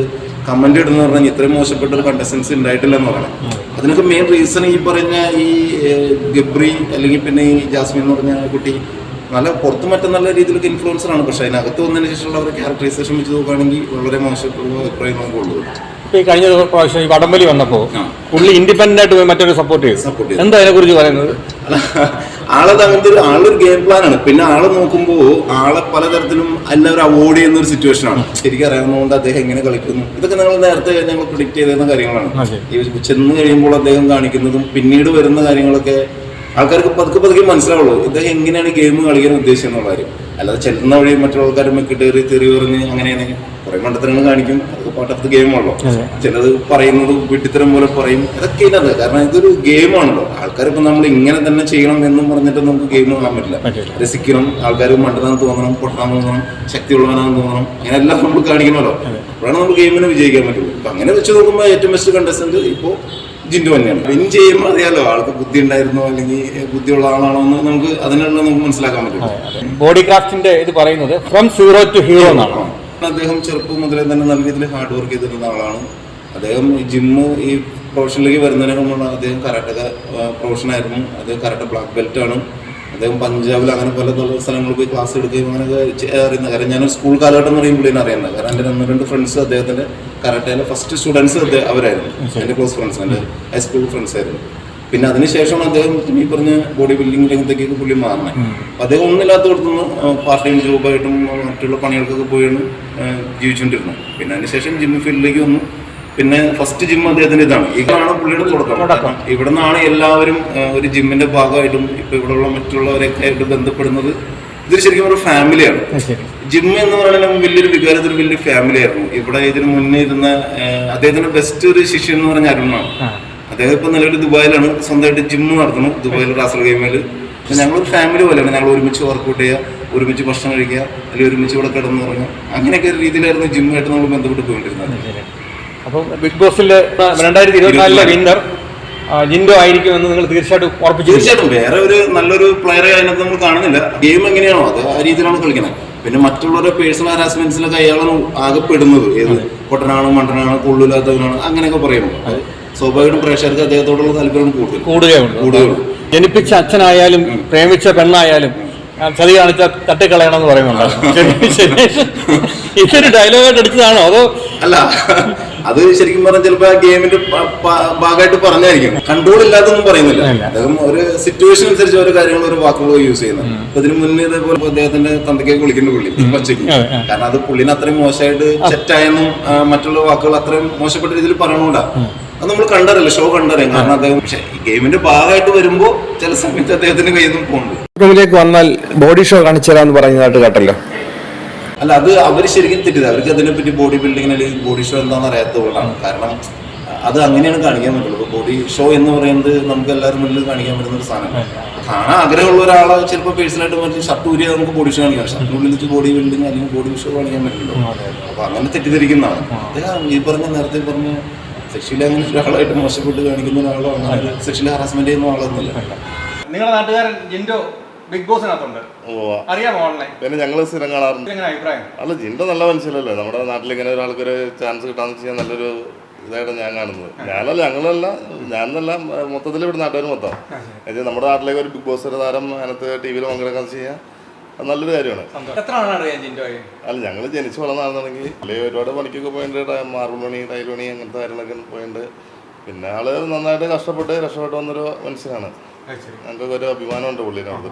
കമന്റ് ഇടുന്ന പറഞ്ഞാൽ ഇത്രയും മോശപ്പെട്ട ഒരു കണ്ടസ്റ്റൻസ് ഉണ്ടായിട്ടില്ല എന്ന് പറയണം. അതിനൊക്കെ മെയിൻ റീസൺ ഈ പറഞ്ഞ ഈ ഗബ്രി അല്ലെങ്കിൽ പിന്നെ ഈ ജാസ്മിൻ എന്ന് പറഞ്ഞ കുട്ടി നല്ല പുറത്ത് മറ്റു നല്ല രീതിയിലൊക്കെ ഇൻഫ്ലുവൻസറാണ്. പക്ഷെ അതിനകത്ത് വന്നതിന് ശേഷമുള്ള അവരുടെ ക്യാരക്ടറൈസേഷൻ വെച്ച് നോക്കുകയാണെങ്കിൽ വളരെ മോശമായിട്ടുള്ള അഭിപ്രായങ്ങളൊക്കെ ഉള്ളത്. ഈ കഴിഞ്ഞ പ്രാവശ്യം ഈ വടംവലി വന്നപ്പോ പുള്ളി ഇൻഡിപെൻഡന്റ് ആയിട്ട് പോയി മറ്റൊരു സപ്പോർട്ട് ചെയ്തു. എന്താ അതിനെ കുറിച്ച് പറയുന്നത്? ആളത് അങ്ങനത്തെ ആളൊരു ഗെയിം പ്ലാനാണ്. പിന്നെ ആള് നോക്കുമ്പോൾ ആളെ പലതരത്തിലും എല്ലാവരും അവോയ്ഡ് ചെയ്യുന്ന ഒരു സിറ്റുവേഷൻ ആണ്. ശരിക്കും അറിയാവുന്നതുകൊണ്ട് അദ്ദേഹം എങ്ങനെ കളിക്കുന്നു ഇതൊക്കെ ഞങ്ങൾ നേരത്തെ ഞങ്ങൾ പ്രിഡിക്ട് ചെയ്തിരുന്ന കാര്യങ്ങളാണ്. ഈ ചെന്ന് കഴിയുമ്പോൾ അദ്ദേഹം കാണിക്കുന്നതും പിന്നീട് വരുന്ന കാര്യങ്ങളൊക്കെ ആൾക്കാർക്ക് പതുക്കെ മനസ്സിലാവുള്ളൂ ഇദ്ദേഹം എങ്ങനെയാണ് ഗെയിം കളിക്കാൻ ഉദ്ദേശിച്ചെന്നുള്ള കാര്യം. അല്ലാതെ ചെല്ലുന്ന വഴി മറ്റുള്ള ആൾക്കാർ മെക്കിട്ടേറി തെറി പറഞ്ഞ് അങ്ങനെയാണ് കുറെ മണ്ടത്തരങ്ങൾ കാണിക്കും. അതൊക്കെ പാർട്ട് ഓഫ് ദ ഗെയിമാണല്ലോ. ചിലത് പറയുന്നത് വിട്ടിത്തരം പോലെ പറയും. അതൊക്കെ ഇല്ലാതെ കാരണം ഇതൊരു ഗെയിമാണല്ലോ. ആൾക്കാരിപ്പോൾ നമ്മൾ ഇങ്ങനെ തന്നെ ചെയ്യണം എന്നും പറഞ്ഞിട്ട് നമുക്ക് ഗെയിം കാണാൻ പറ്റില്ല. രസിക്കണം, ആൾക്കാർ മണ്ടനാന്ന് തോന്നണം, പൊട്ടനാന്ന് തോന്നണം, ശക്തിയുള്ളവനാന്ന് തോന്നണം, അങ്ങനെ എല്ലാം നമ്മൾ കാണിക്കണമല്ലോ. അപ്പോഴാണ് നമ്മൾ ഗെയിമിനെ വിജയിക്കാൻ പറ്റുള്ളൂ. അപ്പൊ അങ്ങനെ വെച്ച് നോക്കുമ്പോൾ ഏറ്റവും ബെസ്റ്റ് കണ്ടസ്റ്റന്റ് ഇപ്പോൾ ജിൻഡോ തന്നെയാണ്. വിൻ ചെയ്യുമ്പോൾ അറിയാലോ ആൾക്ക് ബുദ്ധി ഉണ്ടായിരുന്നോ അല്ലെങ്കിൽ ബുദ്ധിയുള്ള ആളാണോ എന്ന് നമുക്ക് അതിനുള്ള നമുക്ക് മനസ്സിലാക്കാൻ പറ്റും. ബോഡി ക്രാഫ്റ്റിന്റെ ഇത് പറയുന്നത് ഫ്രം സീറോ ടു ഹീറോ എന്നാണ്. അദ്ദേഹം ചെറുപ്പം മുതലേ തന്നെ നല്ല രീതിയിൽ ഹാർഡ് വർക്ക് ചെയ്തിരുന്ന ആളാണ്. അദ്ദേഹം ജിമ്മ് ഈ പ്രൊഫഷനിലേക്ക് വരുന്നതിന് മുമ്പ് അദ്ദേഹം കരാട്ട പ്രൊഫഷനായിരുന്നു. അദ്ദേഹം കരാട്ട ബ്ലാക്ക് ബെൽറ്റ് ആണ്. അദ്ദേഹം പഞ്ചാബിൽ അങ്ങനെ പല സ്ഥലങ്ങളിൽ പോയി ക്ലാസ് എടുക്കുകയും അങ്ങനെയൊക്കെ അറിയുന്ന കാര്യം. ഞാൻ സ്കൂൾ കാലഘട്ടം എന്ന് പറയുമ്പോൾ ഞാൻ അറിയുന്നത് കാരണം എൻ്റെ 1-2 ഫ്രണ്ട്സ് അദ്ദേഹത്തിൻ്റെ കരാട്ടയിലെ ഫസ്റ്റ് സ്റ്റുഡൻസ് അവരായിരുന്നു. എൻ്റെ ക്ലോസ് ഫ്രണ്ട്സ്, എൻ്റെ ഹൈസ്കൂൾ ഫ്രണ്ട്സ് ആയിരുന്നു. പിന്നെ അതിനുശേഷമാണ് അദ്ദേഹം ഈ പറഞ്ഞ ബോഡി ബിൽഡിംഗ് രംഗത്തേക്ക് പുള്ളി മാറുന്നത്. അദ്ദേഹം ഒന്നില്ലാത്തടത്തുനിന്ന് പാർട്ട് ടൈം ജോബായിട്ടും മറ്റുള്ള പണികൾക്കൊക്കെ പോയാണ് ജീവിച്ചുകൊണ്ടിരുന്നത്. പിന്നെ അതിനുശേഷം ജിം ഫീൽഡിലേക്ക് വന്നു. പിന്നെ ഫസ്റ്റ് ജിം അദ്ദേഹത്തിന്റെ ഇതാണ്. ഇതാണ് പുള്ളിയുടെ തുടക്കം. ഇവിടെ നിന്നാണ് എല്ലാവരും ഒരു ജിമ്മിന്റെ ഭാഗമായിട്ടും ഇപ്പൊ ഇവിടെയുള്ള മറ്റുള്ളവരൊക്കെ ആയിട്ട് ബന്ധപ്പെടുന്നത്. ഇതൊരു ശരിക്കും ഒരു ഫാമിലിയാണ്. ജിം എന്ന് പറയുന്നത് വലിയൊരു വികാരത്തിൽ വലിയ ഫാമിലി ആയിരുന്നു. ഇവിടെ ഇതിന് മുന്നേ ഇരുന്ന അദ്ദേഹത്തിന്റെ ബെസ്റ്റ് ഒരു ശിഷ്യൻ എന്ന് പറഞ്ഞ അരുണാണ്. അദ്ദേഹം ഇപ്പൊ നിലവിൽ ദുബായിലാണ്, സ്വന്തമായിട്ട് ജിം നടത്തുന്നു ദുബായിൽ റാസൽ ഗെയിമിൽ. ഞങ്ങളൊരു ഫാമിലി പോലെയാണ്. ഞങ്ങൾ ഒരുമിച്ച് വർക്കൗട്ട് ചെയ്യുക, ഒരുമിച്ച് ഭക്ഷണം കഴിക്കുക, അല്ലെങ്കിൽ ഒരുമിച്ച് ഇവിടെ കിടന്നു തുടങ്ങുക, അങ്ങനെയൊക്കെ ഒരു രീതിയിലായിരുന്നു ജിമ്മായിട്ട് നമ്മൾ ബന്ധപ്പെട്ട് പോയിക്കൊണ്ടിരുന്നത്. അപ്പോൾ ബിഗ് ബോസിൽ 2024 വിന്നർ ജിൻഡോ ആയിരിക്കുമെന്ന് നിങ്ങൾ തീർച്ചയായിട്ടും ഉറപ്പിച്ചു? തീർച്ചയായിട്ടും. വേറെ ഒരു നല്ലൊരു പ്ലെയറെ അതിനകത്ത് നമ്മൾ കാണുന്നില്ല. ഗെയിം എങ്ങനെയാണോ അത് ആ രീതിയിലാണ് കളിക്കുന്നത്. പിന്നെ മറ്റുള്ളവരുടെ പേഴ്സണൽ ഹരാസ്മെന്റ്സിലൊക്കെ അയാളാണ് ആകെപ്പെടുന്നത്. ഏത് പൊട്ടനാണ്, മണ്ടനാണ്, കൊള്ളില്ലാത്തവനാണ് അങ്ങനെയൊക്കെ പറയുമ്പോൾ അത് സ്വാഭാവികമായിട്ടും പ്രേക്ഷകർക്ക് അദ്ദേഹത്തോടുള്ള താല്പര്യം കൂടുതലുണ്ട്. ജനിപ്പിച്ച അച്ഛനായാലും പ്രേമിച്ച പെണ്ണായാലും ചതി കാണിച്ച തട്ടിക്കളയണമെന്ന് പറയുന്നുണ്ട്. ഇതൊരു ഡയലോഗായിട്ട് എടുത്തതാണോ അതോ? അല്ല, അത് ശരിക്കും പറഞ്ഞാൽ ചിലപ്പോൾ ആ ഗെയിമിന്റെ ഭാഗമായിട്ട് പറഞ്ഞായിരിക്കും. കൺട്രോൾ ഇല്ലാതൊന്നും പറയുന്നില്ല. അദ്ദേഹം ഒരു സിറ്റുവേഷൻ അനുസരിച്ച് ഓരോ കാര്യങ്ങൾ ഒരു വാക്കുകൾ യൂസ് ചെയ്യുന്നത്. അപ്പൊ ഇതിന് മുന്നേ ഇതേപോലെ അദ്ദേഹത്തിന്റെ തന്തയ്ക്കൊക്കെ വിളിക്കുന്ന പുള്ളി പച്ചയ്ക്ക്. കാരണം അത് പുള്ളിനെ അത്രയും മോശമായിട്ട് സെറ്റായെന്നും മറ്റുള്ള വാക്കുകൾ അത്രയും മോശപ്പെട്ട രീതിയിൽ പറയണോണ്ടാ. അത് നമ്മൾ കണ്ടറിയില്ല, ഷോ കണ്ടറിയാം. കാരണം അദ്ദേഹം പക്ഷേ ഈ ഗെയിമിന്റെ ഭാഗമായിട്ട് വരുമ്പോൾ ചില സമയത്ത് അദ്ദേഹത്തിന്റെ കയ്യിൽ നിന്നും പോകുന്നുണ്ട്. വന്നാൽ ബോഡി ഷോ കാണിച്ചു തരാന്ന് പറയുന്നതായിട്ട് കേട്ടല്ലോ. അല്ല, അത് അവർ ശരിക്കും തെറ്റിയത്. അവർക്ക് അതിനെപ്പറ്റി ബോഡി ബിൽഡിങ്ങിന് അല്ലെങ്കിൽ ബോഡി ഷോ എന്താണെന്ന് അറിയാത്തതുകൊണ്ടാണ്. കാരണം അത് അങ്ങനെയാണ് കാണിക്കാൻ പറ്റുള്ളൂ. ബോഡി ഷോ എന്ന് പറയുന്നത് നമുക്ക് എല്ലാവരും മുന്നിൽ കാണിക്കാൻ പറ്റുന്ന ഒരു സാധനമാണ്. കാണാൻ ആഗ്രഹമുള്ള ഒരാളെ ചിലപ്പോൾ പേഴ്സണലായിട്ട് മറ്റു ഷർട്ട് ഊരിയാൽ നമുക്ക് ബോഡി ഷോ കാണിക്കാം. ഷർട്ടിനുള്ളിൽ വെച്ച് ബോഡി ബിൽഡിങ് അല്ലെങ്കിൽ ബോഡി ഷോ കാണിക്കാൻ പറ്റില്ലല്ലോ. അപ്പൊ അങ്ങനെ തെറ്റിദ്ധരിക്കുന്നതാണ്. അദ്ദേഹം ഈ പറഞ്ഞ നേരത്തെ പറഞ്ഞ സെക്ഷലി അങ്ങനെ ഒരാളായിട്ട് മോശപ്പെട്ട് കാണിക്കുന്ന ഒരാളോ അങ്ങനെ സെക്ഷലി ഹറാസ്മെന്റ് ചെയ്യുന്ന ആളൊന്നുമില്ല. നിങ്ങളുടെ നാട്ടുകാരൻ ജിൻഡോ ബിഗ് ബോസിനകത്തുണ്ട്, അറിയാമോ? ഓൺലൈൻ പിന്നെ ഞങ്ങൾ സ്ഥിരം കാണാറുണ്ട്. അഭിപ്രായം? അല്ല, ജിൻഡോ നല്ല മനുഷ്യരല്ലേ. നമ്മുടെ നാട്ടിൽ ഇങ്ങനെ ഒരാൾക്കൊരു ചാൻസ് കിട്ടാന്ന് വെച്ചാൽ നല്ലൊരു ഇതായിട്ട് ഞാൻ കാണുന്നത്. ഞങ്ങളല്ല ഞാനെന്നല്ല, മൊത്തത്തിൽ ഇവിടെ നാട്ടുകാർ മൊത്തം. നമ്മുടെ നാട്ടിലേക്ക് ഒരു ബിഗ് ബോസ് ഒരു താരം അതിനകത്ത് TV-യിൽ പങ്കെടുക്കാന്ന് വെച്ച് കഴിഞ്ഞാൽ അത് നല്ലൊരു കാര്യമാണ്. എത്ര ആളാണ് അറിയാം ജിൻഡോയെ? അല്ല, ഞങ്ങൾ ജനിച്ച് വളർന്നാണെന്നുണ്ടെങ്കിൽ അല്ലെങ്കിൽ ഒരുപാട് പണിക്കൊക്കെ പോയിട്ടുണ്ട്, മാർബിൾ പണി, ടൈൽ പണി, അങ്ങനത്തെ കാര്യങ്ങളൊക്കെ പോയിട്ടുണ്ട്. പിന്നെ ആള് നന്നായിട്ട് കഷ്ടപ്പെട്ട് രക്ഷപ്പെട്ട് വന്നൊരു മനുഷ്യനാണ്. ഞങ്ങൾക്ക് ഒരു അഭിമാനമുണ്ട് പുള്ളിനോട്.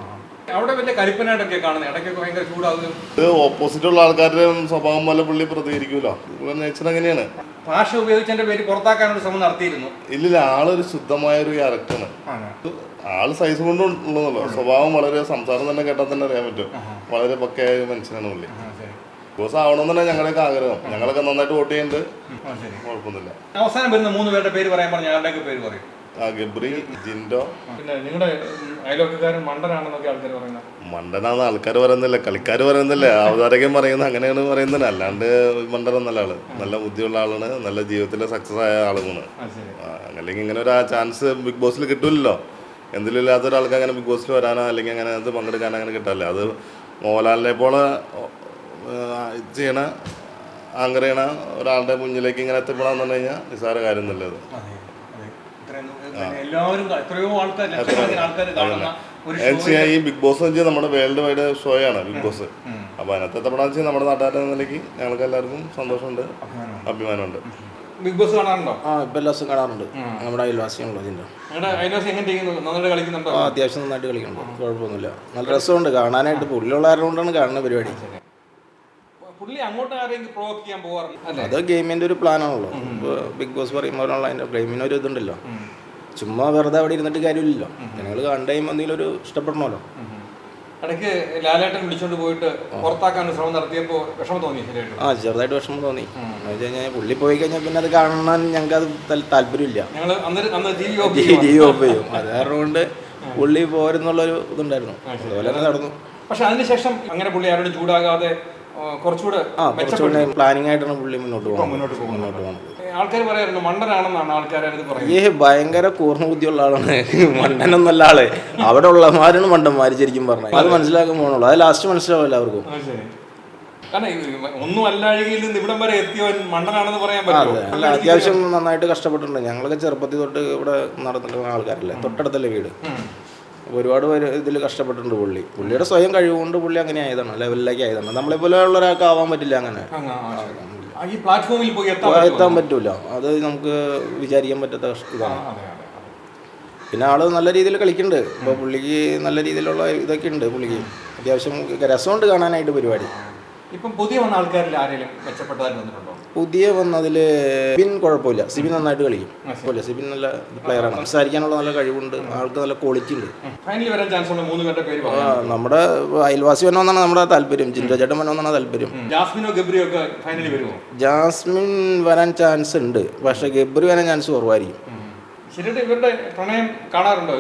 അവിടെ വലിയ കലിപ്പനായിട്ടൊക്കെ കാണുന്നത്, ഇടയ്ക്കൊക്കെ ഭയങ്കര ചൂടാവുകയും. ഇത് ഓപ്പോസിറ്റുള്ള ആൾക്കാരുടെ സ്വഭാവം പോലെ പുള്ളി പ്രതികരിക്കൂലോ. നേച്ചർ അങ്ങനെയാണ്. ഭാഷ ഉപയോഗിച്ചതിന്റെ പേര് പുറത്താക്കാനൊരു ശ്രമം നടത്തിയിരുന്നു. ഇല്ലില്ല, ആളൊരു ശുദ്ധമായ ഒരു ക്യാരക്ടറാണ്. ആള് സൈസ് കൊണ്ട് ഉള്ളതല്ലോ, സ്വഭാവം വളരെ, സംസാരം തന്നെ കേട്ടാൽ തന്നെ അറിയാൻ പറ്റും. വളരെ പക്കയായ ഒരു മനുഷ്യനാണ് പുള്ളി. ബോസ് ആവണമെന്നാണ് ഞങ്ങളുടെയൊക്കെ ആഗ്രഹം. ഞങ്ങളൊക്കെ നന്നായിട്ട് വോട്ട് ചെയ്യുന്നുണ്ട്, കുഴപ്പമൊന്നുമില്ല. അവസാനം വരുന്ന 3 പേരുടെ പേര് പറയാൻ പറഞ്ഞ ആരുടെയൊക്കെ പേര് പറയും? ഗബ്രി, ജിൻഡോ. പിന്നെ നിങ്ങളുടെ അയൽവക്കക്കാരൻ മണ്ടനാണെന്നൊക്കെ ആൾക്കാർ പറയുന്നത്. മണ്ടനാന്ന് ആൾക്കാർ പറയുന്നില്ല, കളിക്കാർ പറയുന്നില്ല, അവതാരകൻ പറയുന്നത് അങ്ങനെയാണ് പറയുന്നത്. അല്ലാണ്ട് മണ്ടനൊന്നല്ല ആള്. നല്ല ബുദ്ധിയുള്ള ആളാണ്, നല്ല ജീവിതത്തിൽ സക്സസ് ആയ ആളുമാണ്. അല്ലെങ്കിൽ ഇങ്ങനെ ഒരു ചാൻസ് ബിഗ് ബോസിൽ കിട്ടില്ലല്ലോ. എന്തെങ്കിലും ഇല്ലാത്തൊരാൾക്ക് അങ്ങനെ ബിഗ് ബോസിൽ വരാനോ അല്ലെങ്കിൽ അങ്ങനെ അത് പങ്കെടുക്കാനോ അങ്ങനെ കിട്ടാറില്ല. അത് മോഹൻലാലിനെ പോലെ ചെയ്യണ ആങ്കർ ചെയ്യണ ഒരാളുടെ മുന്നിലേക്ക് ഇങ്ങനെ എത്തിപ്പെടാന്ന് പറഞ്ഞു കഴിഞ്ഞാൽ നിസ്സാര കാര്യം നല്ലത്. ഈ ബിഗ് ബോസ് എന്ന് വെച്ചാൽ നമ്മുടെ വേൾഡ് വൈഡ് ഷോയാണ് ബിഗ് ബോസ്. അപ്പൊ അതിനകത്ത് എത്തപ്പെടാന്ന് വെച്ചാൽ നമ്മുടെ നാട്ടുകാരുടെ നിലയ്ക്ക് ഞങ്ങൾക്ക് എല്ലാവർക്കും സന്തോഷമുണ്ട്, അഭിമാനമുണ്ട്. ബിഗ് ബോസ് കാണാറുണ്ടോ? ഇപ്പം എല്ലാ ദിവസവും കാണാറുണ്ട്. നമ്മുടെ അയൽവാസിയാണല്ലോ ജിൻഡോ. അത്യാവശ്യം നന്നായിട്ട് കളിക്കുന്നുണ്ട്, കുഴപ്പമൊന്നുമില്ല. നല്ല രസമുണ്ട് കാണാനായിട്ട്. പുള്ളിയുള്ള കാരണം കൊണ്ടാണ് കാണുന്ന പരിപാടി. അത് ഗെയിമിന്റെ ഒരു പ്ലാനാണല്ലോ. ബിഗ് ബോസ് പറയുമ്പോൾ അതിന്റെ ഗെയിമിന് ഒരു ഇതുണ്ടല്ലോ. ചുമ്മാ വെറുതെ അവിടെ ഇരുന്നിട്ട് കാര്യമില്ലല്ലോ. ജനങ്ങൾ കണ്ട കഴിയുമ്പോൾ എന്തെങ്കിലും ഒരു ഇഷ്ടപ്പെടണമല്ലോ. ഇടയ്ക്ക് ലാലേട്ടൻ വിളിച്ചോണ്ട് പോയിട്ട് പുറത്താക്കാൻ ശ്രമം നടത്തിയപ്പോൾ വിഷമം തോന്നി? ചെറുതായിട്ട് വിഷമം തോന്നി. എന്ന് വെച്ച് കഴിഞ്ഞാൽ പുള്ളി പോയി കഴിഞ്ഞാൽ പിന്നെ അത് കാണാൻ ഞങ്ങൾക്ക് അത് താല്പര്യമില്ല. ടി വി ഓഫ് ചെയ്യും. അത് കാരണം കൊണ്ട് പുള്ളി പോരുന്നുള്ളൊരു ഇതുണ്ടായിരുന്നു. അതുപോലെ തന്നെ നടന്നു. പക്ഷെ അതിനുശേഷം അങ്ങനെ പുള്ളി ആരോടും ചൂടാകാതെ കുറച്ചുകൂടെ പ്ലാനിങ് ആയിട്ടാണ് പുള്ളി മുന്നോട്ട് പോകുന്നത്. ആൾക്കാർ പറയാറുണ്ട് മണ്ടനാണെന്നാണ് ആൾക്കാർ പറയുന്നത്. ഭയങ്കര കൂർമ്മ ബുദ്ധിയുള്ള ആളാണ്, മണ്ടനൊന്നല്ല ആള്. അവിടെ ഉള്ളമാരാണ് മണ്ടന്മാര് ശരിക്കും പറഞ്ഞത്. അത് മനസ്സിലാക്കാൻ പോകണുള്ളൂ. അത് ലാസ്റ്റ് മനസ്സിലാവും എല്ലാവർക്കും. കാരണം ഒന്നും അല്ലാഴികയിൽ നിന്ന് ഇവിടം വരെ എത്തിയവൻ മണ്ടനാണെന്ന് പറയാൻ പറ്റും. അല്ല, അത്യാവശ്യം നന്നായിട്ട് കഷ്ടപ്പെട്ടിട്ടുണ്ട്. ഞങ്ങളൊക്കെ ചെറുപ്പത്തിൽ തൊട്ട് ഇവിടെ നടന്നിട്ടുള്ള ആൾക്കാരല്ലേ, തൊട്ടടുത്തല്ലേ വീട്. ഒരുപാട് പേര് ഇതിൽ കഷ്ടപ്പെട്ടിട്ടുണ്ട്. പുള്ളിയുടെ സ്വയം കഴിവുകൊണ്ട് പുള്ളി അങ്ങനെ ആയതാണ്, ലെവലിലേക്ക് ആയതാണ്. നമ്മളെ പോലെ ഉള്ള ഒരാൾക്ക് ആവാൻ പറ്റില്ല. അങ്ങനെ ഈ പ്ലാറ്റ്ഫോമിൽ പോയി എത്താൻ പറ്റൂല. അത് നമുക്ക് വിചാരിക്കാൻ പറ്റാത്ത ഇതാണ്. പിന്നെ ആള് നല്ല രീതിയിൽ കളിക്കുന്നുണ്ട്. ഇപ്പോൾ പുള്ളിക്ക് നല്ല രീതിയിലുള്ള ഇതൊക്കെ ഉണ്ട്. പുള്ളിക്ക് അത്യാവശ്യം രസമുണ്ട് കാണാനായിട്ട് പരിപാടി. ഇപ്പം പുതിയ വന്ന ആൾക്കാരിൽ ആരെങ്കിലും മെച്ചപ്പെട്ടതായിട്ട് വന്നിട്ടുണ്ടോ? പുതിയ വന്നതിൽ സിബിൻ കുഴപ്പമില്ല. സിബിൻ നന്നായിട്ട് കളിക്കും. കുഴപ്പമില്ല, സിബിൻ നല്ല പ്ലെയറാണ്. സംസാരിക്കാനുള്ള നല്ല കഴിവുണ്ട്. ആൾക്ക് നല്ല ക്വാളിറ്റി ഉണ്ട്. ഫൈനലിൽ വരാൻ ചാൻസ് ഉള്ള 3 പേരുടെ പേര് നമ്മുടെ അയൽവാസി വരണമെന്നാണ് നമ്മുടെ താല്പര്യം. ജിൻഡോ ചേട്ടൻ വരണമെന്നാണ് താല്പര്യം. ജാസ്മിനോ ഗബ്രിയോ ഒക്കെ ഫൈനലിൽ വരുമോ? ജാസ്മിൻ വരാൻ ചാൻസ് ഉണ്ട്, പക്ഷെ ഗബ്രി വരാൻ ചാൻസ് കുറവായിരിക്കും. ഇവരുടെ പ്രണയം കാണാറുണ്ടോ?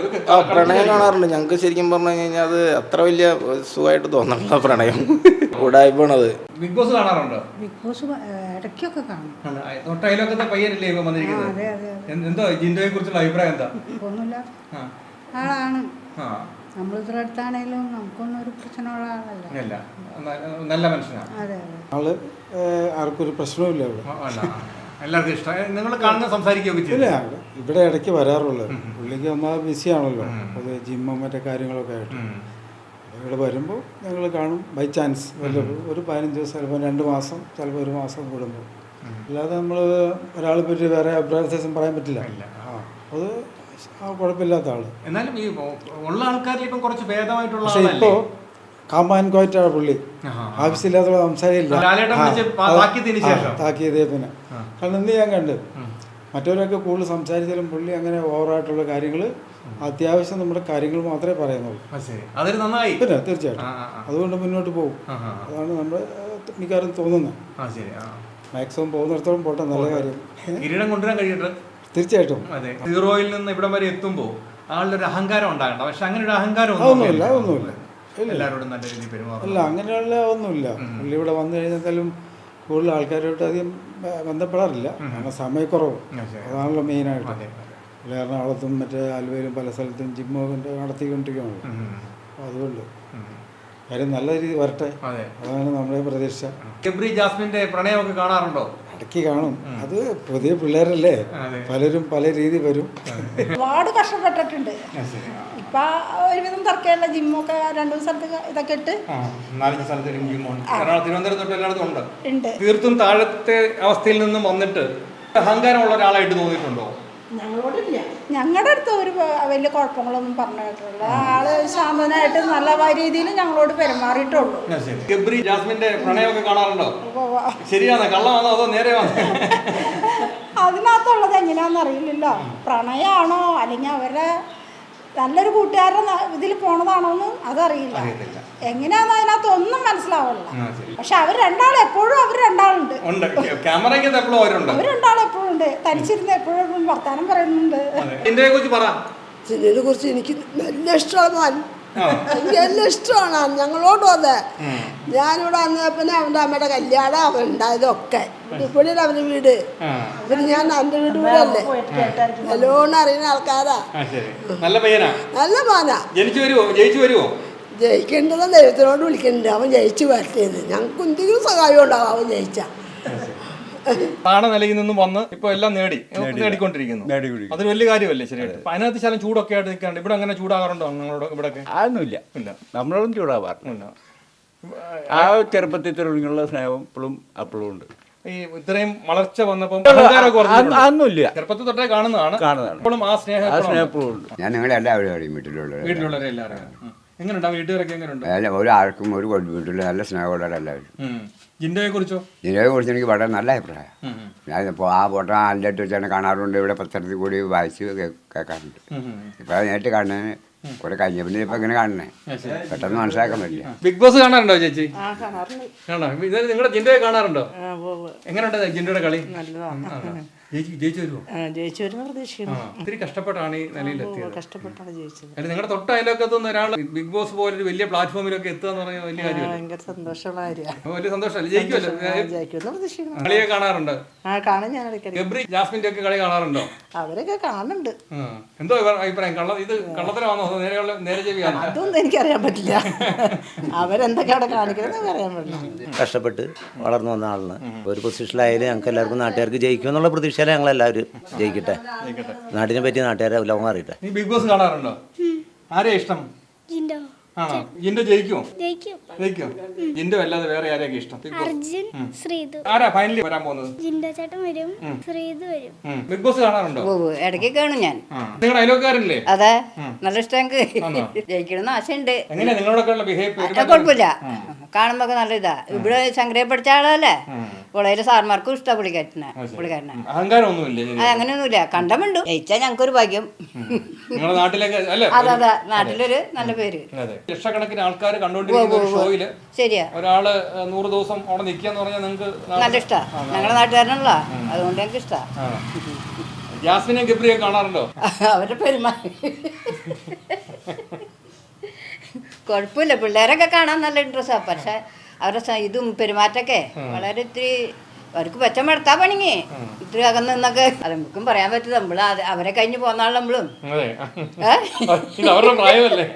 പ്രണയം കാണാറുണ്ട്. ഞങ്ങൾക്ക് ശരിക്കും പറഞ്ഞു കഴിഞ്ഞാൽ അത് അത്ര വലിയ സുഖമായിട്ട് തോന്നണ പ്രണയം ഉടായ്പാണത്. ബിഗ് ബോസ് കാണാറുണ്ടോ? ബിഗ് ബോസ് ഇടയ്ക്കൊക്കെ കാണും. തൊട്ടയിലൊക്കെ പയ്യനല്ലേ ഇപ്പൊ വന്നിരിക്കുന്നത്? എന്തോ ജിൻഡോയെ കുറിച്ചുള്ള അഭിപ്രായം എന്താ? ഒന്നുമില്ല, ആളാണ്. നമ്മൾ ഇത്ര അടുത്താണേലും നമുക്കൊന്നും ഒരു പ്രശ്നമുള്ള ആളല്ല. നല്ല മനുഷ്യനാണ്. അതെ, ആള് ആർക്കൊരു പ്രശ്നവുമില്ല. ഇവിടെ എല്ലാവർക്കും ഇഷ്ടം. നിങ്ങൾ കാണുന്ന സംസാരിക്കുകയൊക്കെ ചെയ്യില്ല? ഇവിടെ ഇടയ്ക്ക് വരാറുള്ളത്. പുള്ളിക്ക് ഒന്നാമത് ബിസിയാണല്ലോ, അത് ജിമ്മും മറ്റേ കാര്യങ്ങളൊക്കെ ആയിട്ട്. ഇവിടെ വരുമ്പോൾ ഞങ്ങൾ കാണും ബൈ ചാൻസ്. ഒരു 15 ദിവസം, ചിലപ്പോൾ 2 മാസം, ചിലപ്പോൾ 1 മാസം കൂടുമ്പോൾ. അല്ലാതെ നമ്മൾ ഒരാളെ പറ്റി വേറെ അഭിപ്രായം പറയാൻ പറ്റില്ല. അത് കുഴപ്പമില്ലാത്ത ആള്. എന്നാലും ഈ ഉള്ള ആൾക്കാരിൽ ഇപ്പം കുറച്ച് ഭേദമായിട്ടുള്ള പക്ഷെ ഇപ്പോൾ കാമ്പാൻകോയിട്ടാണ് പുള്ളി. ആവശ്യമില്ലാത്ത സംസാരമില്ല. താക്കിയതേ പിന്നെ കാരണം എന്ത് ചെയ്യാൻ കണ്ട് മറ്റവരൊക്കെ കൂടുതൽ സംസാരിച്ചാലും പുള്ളി അങ്ങനെ ഓവറായിട്ടുള്ള കാര്യങ്ങൾ, അത്യാവശ്യം നമ്മുടെ കാര്യങ്ങൾ മാത്രമേ പറയുന്നുള്ളൂ. പിന്നെ തീർച്ചയായിട്ടും അതുകൊണ്ട് മുന്നോട്ട് പോകും. അതാണ് നമ്മൾ മിക്കവാറും തോന്നുന്നത്. മാക്സിമം പോകുന്നിടത്തോളം പോട്ടെ, നല്ല കാര്യം. കിരീടം കൊണ്ടുവരാൻ കഴിയട്ടെ. തീർച്ചയായിട്ടും. അതെ, 0-ൽ നിന്ന് ഇവിടം വരെ എത്തുമ്പോൾ ആളുടെ ഒരു അഹങ്കാരം ഉണ്ടാകണ്ട. പക്ഷെ അങ്ങനെ ഒരു അഹങ്കാരം ഒന്നുമില്ല. എല്ലാവരോടും നല്ല രീതിയിൽ പെരുമാറും. അല്ല, അങ്ങനെയുള്ള ഒന്നുമില്ല. പുള്ളി ഇവിടെ വന്നു കഴിഞ്ഞാലും കൂടുതൽ ആൾക്കാരുമായിട്ട് അധികം ബന്ധപ്പെടാറില്ല. കാരണം സമയക്കുറവ് അതാണല്ലോ മെയിനായിട്ട്. എറണാകുളത്തും മറ്റേ ആലുവയിലും പല സ്ഥലത്തും ജിമ്മൊക്കെ നടത്തിക്കൊണ്ടിരിക്കുകയാണ്. അപ്പോൾ അതുകൊണ്ട് കാര്യം നല്ല രീതി വരട്ടെ, അതാണ് നമ്മുടെ പ്രതീക്ഷ. ഗബ്രി ജാസ്മിന്റെ പ്രണയമൊക്കെ കാണാറുണ്ടോ? ഇടയ്ക്ക് കാണും. അത് പുതിയ പിള്ളേരല്ലേ, പലരും പല രീതി വരും. ഒരുപാട് കഷ്ടപ്പെട്ടിട്ടുണ്ട്. ഇപ്പൊ ഒരുവിധം തർക്കമുള്ള ജിമ്മൊക്കെ 2 സ്ഥലത്ത് ഇതൊക്കെ ഇട്ട് 4 സ്ഥലത്ത് ജിമ്മുണ്ട്. തിരുവനന്തപുരം തൊട്ട് എല്ലായിടത്തും ഉണ്ട്. ഉണ്ട്. തീർത്തും താഴത്തെ അവസ്ഥയിൽ നിന്നും വന്നിട്ട് അഹങ്കാരമുള്ള ഒരാളായിട്ട് തോന്നിയിട്ടുണ്ടോ? ഞങ്ങളുടെ അടുത്ത് ഒരു വലിയ കുഴപ്പങ്ങളൊന്നും പറഞ്ഞു കേട്ടില്ല. ആള് ശാന്തനായിട്ട് നല്ല രീതിയിൽ ഞങ്ങളോട് പെരുമാറിയിട്ടുള്ളൂ. ഗബ്രി ജാസ്മിന്റെ പ്രണയമൊക്കെ കാണാറുണ്ടോ? ശരിയാണോ, കള്ളമാണോ അതോ നേരെ വന്നോ? അതിനകത്തുള്ളത് എങ്ങനെയാണെന്ന് അറിയില്ലല്ലോ. പ്രണയമാണോ അല്ലെങ്കിൽ അവരുടെ നല്ലൊരു കൂട്ടുകാരുടെ ഇതിൽ പോണതാണോന്ന് അതറിയില്ല. എങ്ങനെയാന്ന് അതിനകത്ത് ഒന്നും മനസ്സിലാവില്ല. പക്ഷെ അവർ രണ്ടാളും എപ്പോഴും അവർ രണ്ടാളുണ്ട്. അവർ രണ്ടാളും എപ്പോഴും ഉണ്ട്. തനിച്ചിരുന്ന് എപ്പോഴും വർത്താനം പറയുന്നുണ്ട്. സിനിമയെ കുറിച്ച് എനിക്ക് നല്ല ഇഷ്ടമാണ്. എനിക്ക് നല്ല ഇഷ്ടമാണ്. ഞങ്ങളോട് വന്നേ ഞാനിവിടെ വന്നപ്പോ അവൻ്റെ അമ്മയുടെ കല്യാണം അവൻ ഉണ്ടായതൊക്കെ ഇവിടെ അവൻ്റെ വീട്. പിന്നെ ഞാൻ എൻ്റെ വീട് കൂടെ അല്ലേ, നല്ലോണം അറിയുന്ന ആൾക്കാരാ. നല്ല മാനാ. ജയിക്കേണ്ടത് ദൈവത്തിനോട് വിളിക്കുന്നുണ്ട്. അവൻ ജയിച്ചു വരട്ടേന്ന്. ഞങ്ങൾക്ക് എന്തെങ്കിലും സഹായം ഉണ്ടാവും അവൻ ജയിച്ച. താണ നിലയിൽ നിന്നും വന്ന് ഇപ്പൊ എല്ലാം നേടിക്കൊണ്ടിരിക്കുന്നു. അതൊരു വലിയ കാര്യമല്ലേ? ശരിയായിട്ട് അതിനകത്ത് ശാലം ചൂടൊക്കെ ആയിട്ട് നിൽക്കാണ്ട് ഇവിടെ അങ്ങനെ ചൂടാകാറുണ്ടോ നിങ്ങളോട്? ഇവിടെ അതൊന്നുമില്ല, നമ്മളോടും ചൂടാവാറില്ല. ആ ചെറുപ്പത്തിൽ തുടങ്ങിയുള്ള സ്നേഹം ഇപ്പോഴും അപ്പോഴും ഉണ്ട്. ഈ ഇത്രയും വളർച്ച വന്നപ്പോൾ അതൊന്നുമില്ല, ചെറുപ്പത്തിൽ തൊട്ടേ കാണുന്നതാണ്. ഇപ്പോഴും ആ സ്നേഹം എപ്പോഴും ഉണ്ട്. ഞാൻ നിങ്ങളെ എല്ലാവരും വീട്ടിലുള്ളവരെല്ലാവരും എങ്ങനെയുണ്ടാ? വീട്ടുകാരൊക്കെ എങ്ങനെയുണ്ട്? ഒരാൾക്കും ഒരു വീട്ടിൽ നല്ല സ്നേഹമുള്ള എല്ലാവരും. ജിൻഡോയെ കുറിച്ചോ? ജിൻഡോയെ കുറിച്ച് എനിക്ക് വളരെ നല്ല അഭിപ്രായം. ഞാനിപ്പോൾ ആ ഫോട്ടോ എൻ്റെ അടുത്ത് വെച്ചാൽ കാണാറുണ്ട്. ഇവിടെ പത്രത്തിൽ കൂടി വായിച്ച് കേൾക്കാറുണ്ട്. ഇപ്പം നേരിട്ട് കാണുന്നതിന് കുറെ കഴിഞ്ഞ പിന്നെ ഇപ്പം ഇങ്ങനെ കാണണേ പെട്ടെന്ന് മനസ്സിലാക്കാൻ പറ്റില്ല. ബിഗ് ബോസ് കാണാറുണ്ടോ ചേച്ചി? കാണാം. നിങ്ങളുടെ ജിൻഡോയെ കാണാറുണ്ടോ? എങ്ങനെയുണ്ട് ജിൻഡോയുടെ കളി? ജയിച്ചു വരുമോ? ജയിച്ചു വരുന്ന പ്രതീക്ഷിക്കുന്നു. ഒത്തിരി കഷ്ടപ്പെട്ടാണ് ഈ നിലയിലെത്തിയത്. കഷ്ടപ്പെട്ടാണ് ജയിച്ചത്. അല്ല, നിങ്ങളുടെ തൊട്ട അയലൊക്കത്തുനിന്ന് ഒരാൾ ബിഗ് ബോസ് പോലൊരു വലിയ പ്ലാറ്റ്ഫോമിലൊക്കെ എത്തുക എന്ന് പറഞ്ഞാൽ വലിയ കാര്യമല്ല. ഭയങ്കര സന്തോഷമുള്ള കാര്യമാണ്. വലിയ സന്തോഷമല്ലേ? ജയിക്കുമല്ലോ. ജയിക്കുമെന്ന് പ്രതീക്ഷിക്കുന്നു. കളിയൊക്കെ കാണാറുണ്ട്? കാണാൻ ഞാൻ ഇടയ്ക്ക്. ഗബ്രി ജാസ്മിന്റെ ഒക്കെ കളി കാണാറുണ്ടോ? അവരൊക്കെ കാണുന്നുണ്ട്. എന്തോ അഭിപ്രായം? ഇത് കള്ളത്തരമാണോ നേരെ ചെവിയാണോ? അതൊന്നും എനിക്കറിയാൻ പറ്റില്ല. അവരെന്തൊക്കെ അവിടെ കാണിക്കുന്നത് അറിയാൻ പറ്റില്ല. കഷ്ടപ്പെട്ട് വളർന്നു വന്ന ആളിന് ഒരു പൊസിഷനിലായാലും ഞങ്ങൾക്ക് എല്ലാവർക്കും നാട്ടുകാർക്ക് ജയിക്കും എന്നുള്ള പ്രതീക്ഷയിലാണ് ഞങ്ങളെല്ലാവരും. ജയിക്കട്ടെ, നാട്ടിനെ പറ്റി നാട്ടുകാരെ ലോകം അറിയട്ടെ. നീ ബിഗ് ബോസ് കാണാറുണ്ടോ? ആരെയാ ഇഷ്ടം? ആണോ? ജിൻഡോ ജയിക്കുമോ? ജയിക്കും. ജിൻഡോ അല്ലാതെ വേറെ ആരെയൊക്കെ ഇഷ്ടം? ആരാ ഫൈനലി വരാൻ പോകുന്നത്? ജിൻഡോ ചേട്ടൻ വരും, ശ്രീതു വരും. ബിഗ് ബോസ് കാണാറുണ്ടോ? ഇടയ്ക്ക് കാണും ഞാൻ. നിങ്ങളുടെ അയലോക്കാരല്ലേ? അതെ, നല്ല ഇഷ്ടം. ജയിക്കണമെന്ന് ആശയുണ്ട്. എങ്ങനെയാ നിങ്ങളോടൊക്കെയുള്ള ബിഹേവ്? കുഴപ്പമില്ല, കാണുമ്പോ നല്ല ഇതാ. ഇവിടെ ശങ്കരയെ പഠിച്ച ആളല്ലേ, കോളേജിലെ സാർമാർക്കും ഇഷ്ടമാണ് പുള്ളിക്കാരനെ. അഹങ്കാരമൊന്നുമില്ല? അങ്ങനെയൊന്നുമില്ല, കണ്ടമുണ്ട്. ജയിച്ചാൽ ഞങ്ങൾക്കൊരു ഭാഗ്യം. നിങ്ങളുടെ നാട്ടിലേക്ക് അതെ, നാട്ടിലൊരു നല്ല പേര്. ലക്ഷക്കണക്കിന് ആൾക്കാർ കണ്ടോണ്ടിരിക്കുന്ന ഒരു ഷോയില് ശരിയാ ഒരാള് 100 ദിവസം അവിടെ നിൽക്കാന്ന് പറഞ്ഞാൽ നിങ്ങൾക്ക് നല്ല ഇഷ്ടാ. ഞങ്ങളുടെ നാട്ടുകാരനല്ല, അതുകൊണ്ട് ഞങ്ങൾക്ക് ഇഷ്ടാ. ജാസ്മിനെ ഗബ്രിയെ കാണാറുണ്ടോ? അവരുടെ പെരുമാറി കുഴപ്പമില്ല, പിള്ളേരൊക്കെ കാണാൻ നല്ല ഇൻട്രസ്റ്റാ. പക്ഷെ അവരുടെ ഇതും പെരുമാറ്റൊക്കെ വളരെ ഇത്തിരി അവർക്ക് പെച്ചമെടുത്താ പണിങ്ങി. ഇത്തിരി അകന്ന് നിന്നൊക്കെ അത് നമുക്കും പറയാൻ പറ്റും. നമ്മള് അവരെ കഴിഞ്ഞ് പോന്നാൾ നമ്മളും അവരുടെ പ്രായമല്ലേ.